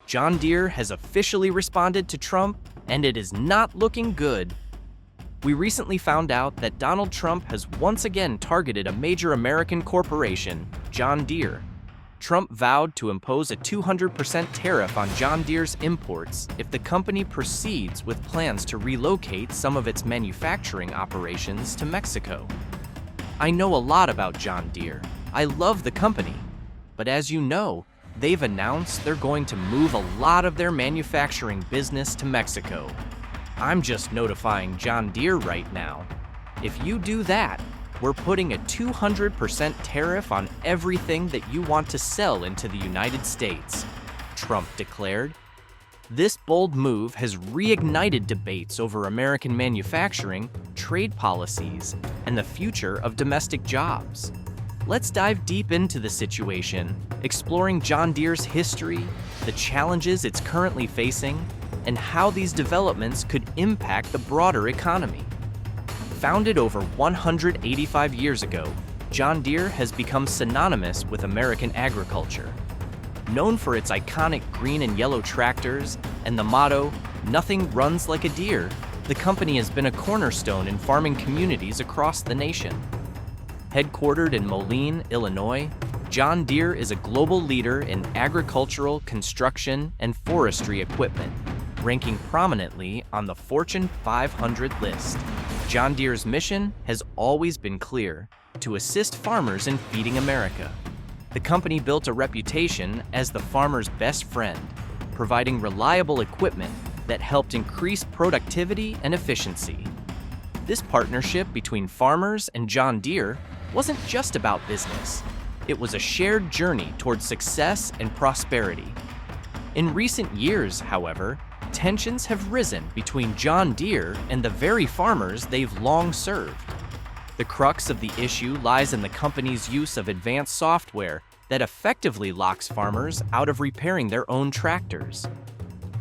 John Deere has officially responded to Trump, and it is not looking good. We recently found out that Donald Trump has once again targeted a major American corporation, John Deere. Trump vowed to impose a 200% tariff on John Deere's imports if the company proceeds with plans to relocate some of its manufacturing operations to Mexico. I know a lot about John Deere. I love the company. But as you know, they've announced they're going to move a lot of their manufacturing business to Mexico. I'm just notifying John Deere right now. If you do that, we're putting a 200% tariff on everything that you want to sell into the United States, Trump declared. This bold move has reignited debates over American manufacturing, trade policies, and the future of domestic jobs. Let's dive deep into the situation, exploring John Deere's history, the challenges it's currently facing, and how these developments could impact the broader economy. Founded over 185 years ago, John Deere has become synonymous with American agriculture. Known for its iconic green and yellow tractors and the motto, "Nothing runs like a Deere," the company has been a cornerstone in farming communities across the nation. Headquartered in Moline, Illinois, John Deere is a global leader in agricultural, construction, and forestry equipment, ranking prominently on the Fortune 500 list. John Deere's mission has always been clear: to assist farmers in feeding America. The company built a reputation as the farmer's best friend, providing reliable equipment that helped increase productivity and efficiency. This partnership between farmers and John Deere wasn't just about business. It was a shared journey toward success and prosperity. In recent years, however, tensions have risen between John Deere and the very farmers they've long served. The crux of the issue lies in the company's use of advanced software that effectively locks farmers out of repairing their own tractors.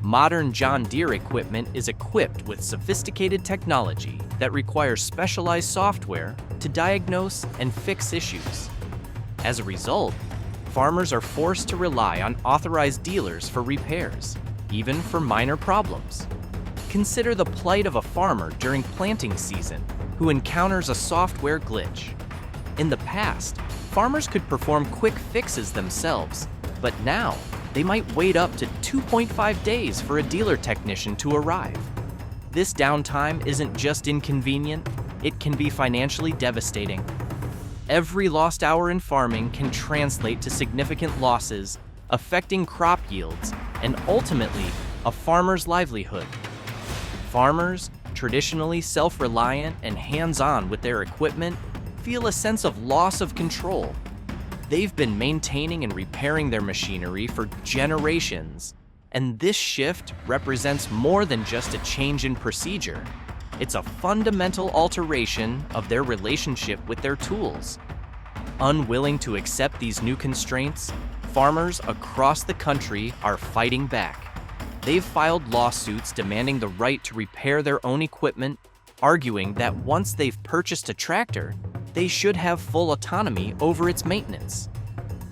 Modern John Deere equipment is equipped with sophisticated technology that requires specialized software to diagnose and fix issues. As a result, farmers are forced to rely on authorized dealers for repairs, even for minor problems. Consider the plight of a farmer during planting season who encounters a software glitch. In the past, farmers could perform quick fixes themselves, but now they might wait up to 2.5 days for a dealer technician to arrive. This downtime isn't just inconvenient, it can be financially devastating. Every lost hour in farming can translate to significant losses, affecting crop yields and ultimately a farmer's livelihood. Farmers, traditionally self-reliant and hands-on with their equipment, feel a sense of loss of control. They've been maintaining and repairing their machinery for generations, and this shift represents more than just a change in procedure. It's a fundamental alteration of their relationship with their tools. Unwilling to accept these new constraints, farmers across the country are fighting back. They've filed lawsuits demanding the right to repair their own equipment, arguing that once they've purchased a tractor, they should have full autonomy over its maintenance.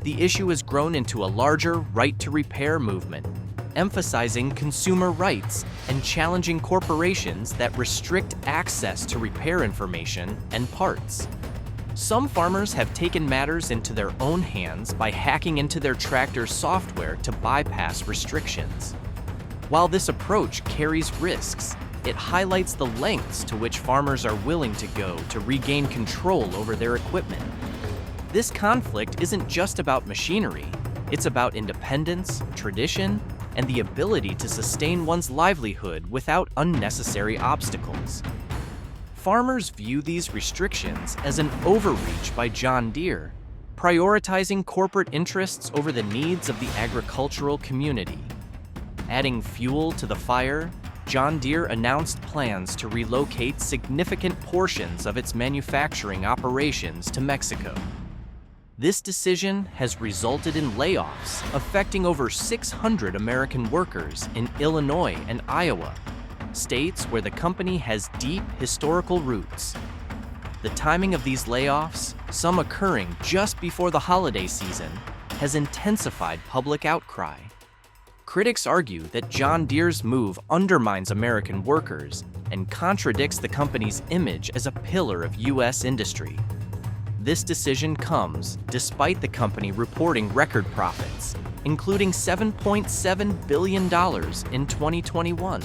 The issue has grown into a larger right-to-repair movement, emphasizing consumer rights and challenging corporations that restrict access to repair information and parts. Some farmers have taken matters into their own hands by hacking into their tractor's software to bypass restrictions. While this approach carries risks, it highlights the lengths to which farmers are willing to go to regain control over their equipment. This conflict isn't just about machinery, it's about independence, tradition, and the ability to sustain one's livelihood without unnecessary obstacles. Farmers view these restrictions as an overreach by John Deere, prioritizing corporate interests over the needs of the agricultural community. Adding fuel to the fire, John Deere announced plans to relocate significant portions of its manufacturing operations to Mexico. This decision has resulted in layoffs affecting over 600 American workers in Illinois and Iowa, states where the company has deep historical roots. The timing of these layoffs, some occurring just before the holiday season, has intensified public outcry. Critics argue that John Deere's move undermines American workers and contradicts the company's image as a pillar of U.S. industry. This decision comes despite the company reporting record profits, including $7.7 billion in 2021.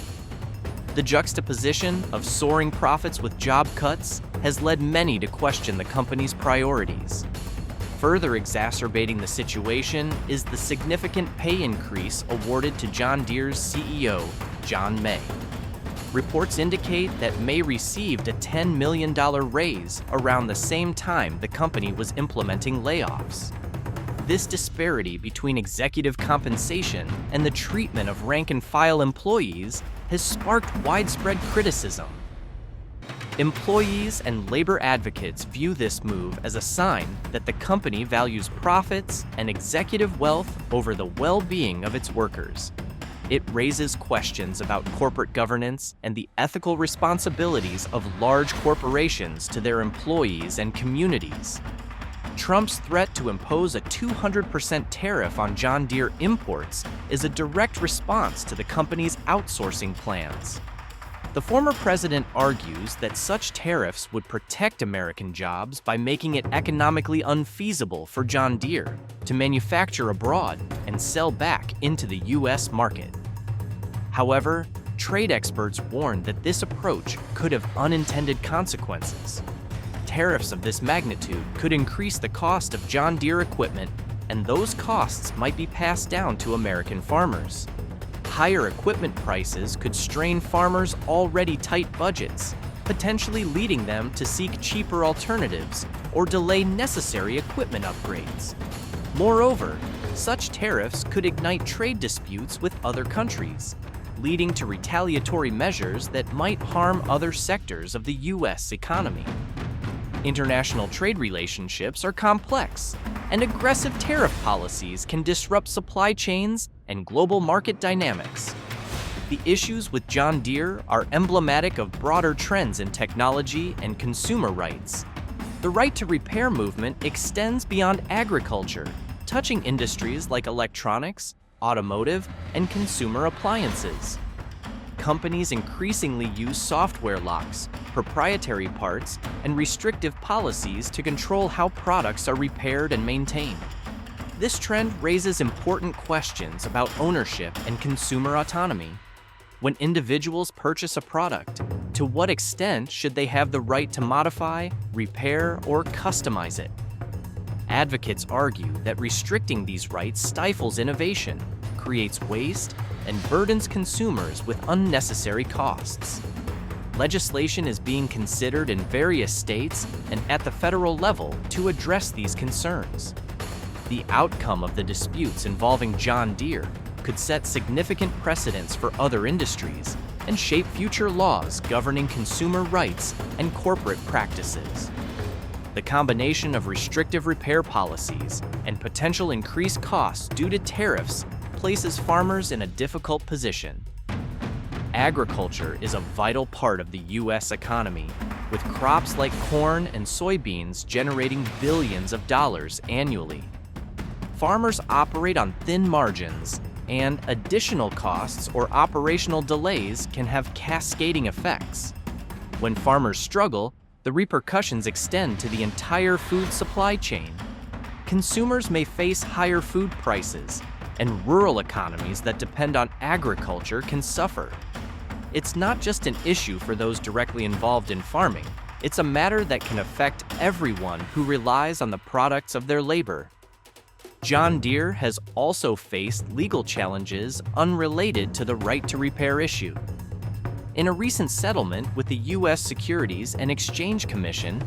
The juxtaposition of soaring profits with job cuts has led many to question the company's priorities. Further exacerbating the situation is the significant pay increase awarded to John Deere's CEO, John May. Reports indicate that May received a $10 million raise around the same time the company was implementing layoffs. This disparity between executive compensation and the treatment of rank-and-file employees has sparked widespread criticism. Employees and labor advocates view this move as a sign that the company values profits and executive wealth over the well-being of its workers. It raises questions about corporate governance and the ethical responsibilities of large corporations to their employees and communities. Trump's threat to impose a 200% tariff on John Deere imports is a direct response to the company's outsourcing plans. The former president argues that such tariffs would protect American jobs by making it economically unfeasible for John Deere to manufacture abroad and sell back into the U.S. market. However, trade experts warn that this approach could have unintended consequences. Tariffs of this magnitude could increase the cost of John Deere equipment, and those costs might be passed down to American farmers. Higher equipment prices could strain farmers' already tight budgets, potentially leading them to seek cheaper alternatives or delay necessary equipment upgrades. Moreover, such tariffs could ignite trade disputes with other countries, leading to retaliatory measures that might harm other sectors of the U.S. economy. International trade relationships are complex, and aggressive tariff policies can disrupt supply chains and global market dynamics. The issues with John Deere are emblematic of broader trends in technology and consumer rights. The right to repair movement extends beyond agriculture, touching industries like electronics, automotive, and consumer appliances. Companies increasingly use software locks, proprietary parts, and restrictive policies to control how products are repaired and maintained. This trend raises important questions about ownership and consumer autonomy. When individuals purchase a product, to what extent should they have the right to modify, repair, or customize it? Advocates argue that restricting these rights stifles innovation, creates waste, and burdens consumers with unnecessary costs. Legislation is being considered in various states and at the federal level to address these concerns. The outcome of the disputes involving John Deere could set significant precedents for other industries and shape future laws governing consumer rights and corporate practices. The combination of restrictive repair policies and potential increased costs due to tariffs places farmers in a difficult position. Agriculture is a vital part of the U.S. economy, with crops like corn and soybeans generating billions of dollars annually. Farmers operate on thin margins, and additional costs or operational delays can have cascading effects. When farmers struggle, the repercussions extend to the entire food supply chain. Consumers may face higher food prices, and rural economies that depend on agriculture can suffer. It's not just an issue for those directly involved in farming, it's a matter that can affect everyone who relies on the products of their labor. John Deere has also faced legal challenges unrelated to the right to repair issue. In a recent settlement with the U.S. Securities and Exchange Commission,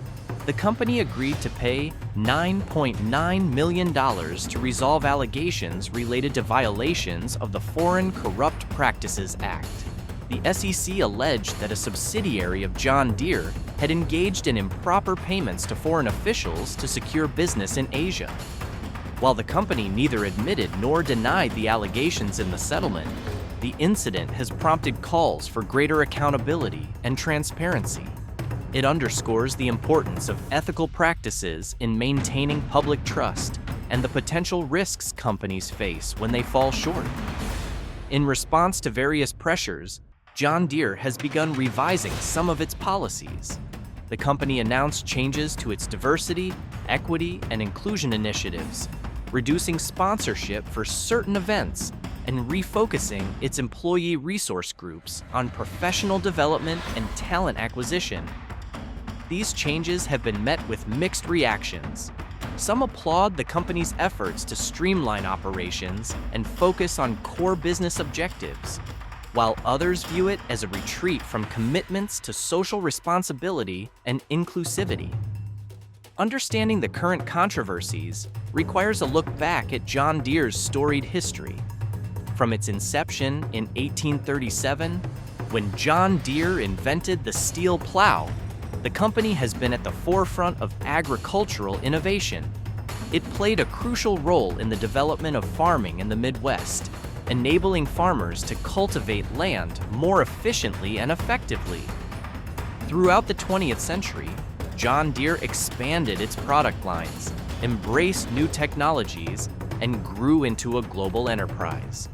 the company agreed to pay $9.9 million to resolve allegations related to violations of the Foreign Corrupt Practices Act. The SEC alleged that a subsidiary of John Deere had engaged in improper payments to foreign officials to secure business in Asia. While the company neither admitted nor denied the allegations in the settlement, the incident has prompted calls for greater accountability and transparency. It underscores the importance of ethical practices in maintaining public trust and the potential risks companies face when they fall short. In response to various pressures, John Deere has begun revising some of its policies. The company announced changes to its diversity, equity, and inclusion initiatives, reducing sponsorship for certain events and refocusing its employee resource groups on professional development and talent acquisition. These changes have been met with mixed reactions. Some applaud the company's efforts to streamline operations and focus on core business objectives, while others view it as a retreat from commitments to social responsibility and inclusivity. Understanding the current controversies requires a look back at John Deere's storied history. From its inception in 1837, when John Deere invented the steel plow, the company has been at the forefront of agricultural innovation. It played a crucial role in the development of farming in the Midwest, enabling farmers to cultivate land more efficiently and effectively. Throughout the 20th century, John Deere expanded its product lines, embraced new technologies, and grew into a global enterprise.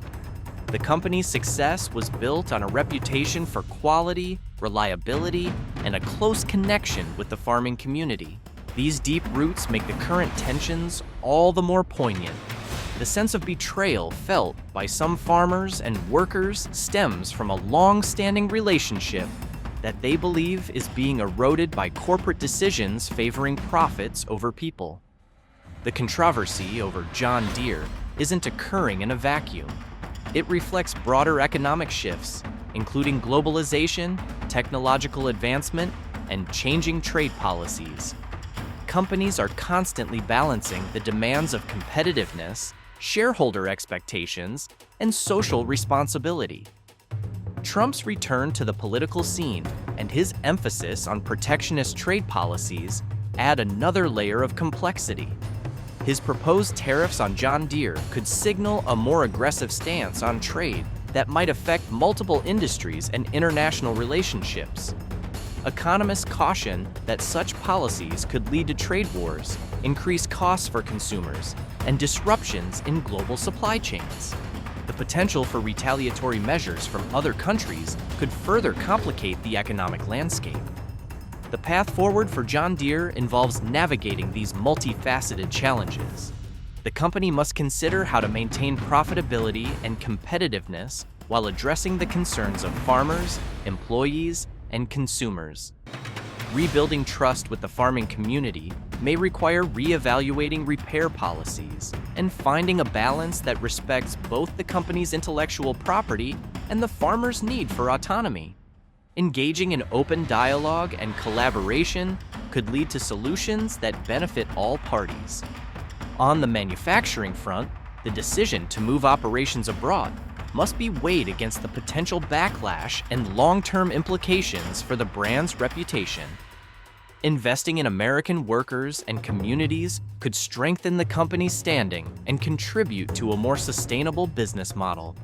The company's success was built on a reputation for quality, reliability, and a close connection with the farming community. These deep roots make the current tensions all the more poignant. The sense of betrayal felt by some farmers and workers stems from a long-standing relationship that they believe is being eroded by corporate decisions favoring profits over people. The controversy over John Deere isn't occurring in a vacuum. It reflects broader economic shifts, including globalization, technological advancement, and changing trade policies. Companies are constantly balancing the demands of competitiveness, shareholder expectations, and social responsibility. Trump's return to the political scene and his emphasis on protectionist trade policies add another layer of complexity. His proposed tariffs on John Deere could signal a more aggressive stance on trade that might affect multiple industries and international relationships. Economists caution that such policies could lead to trade wars, increase costs for consumers, and disruptions in global supply chains. The potential for retaliatory measures from other countries could further complicate the economic landscape. The path forward for John Deere involves navigating these multifaceted challenges. The company must consider how to maintain profitability and competitiveness while addressing the concerns of farmers, employees, and consumers. Rebuilding trust with the farming community may require reevaluating repair policies and finding a balance that respects both the company's intellectual property and the farmer's need for autonomy. Engaging in open dialogue and collaboration could lead to solutions that benefit all parties. On the manufacturing front, the decision to move operations abroad must be weighed against the potential backlash and long-term implications for the brand's reputation. Investing in American workers and communities could strengthen the company's standing and contribute to a more sustainable business model.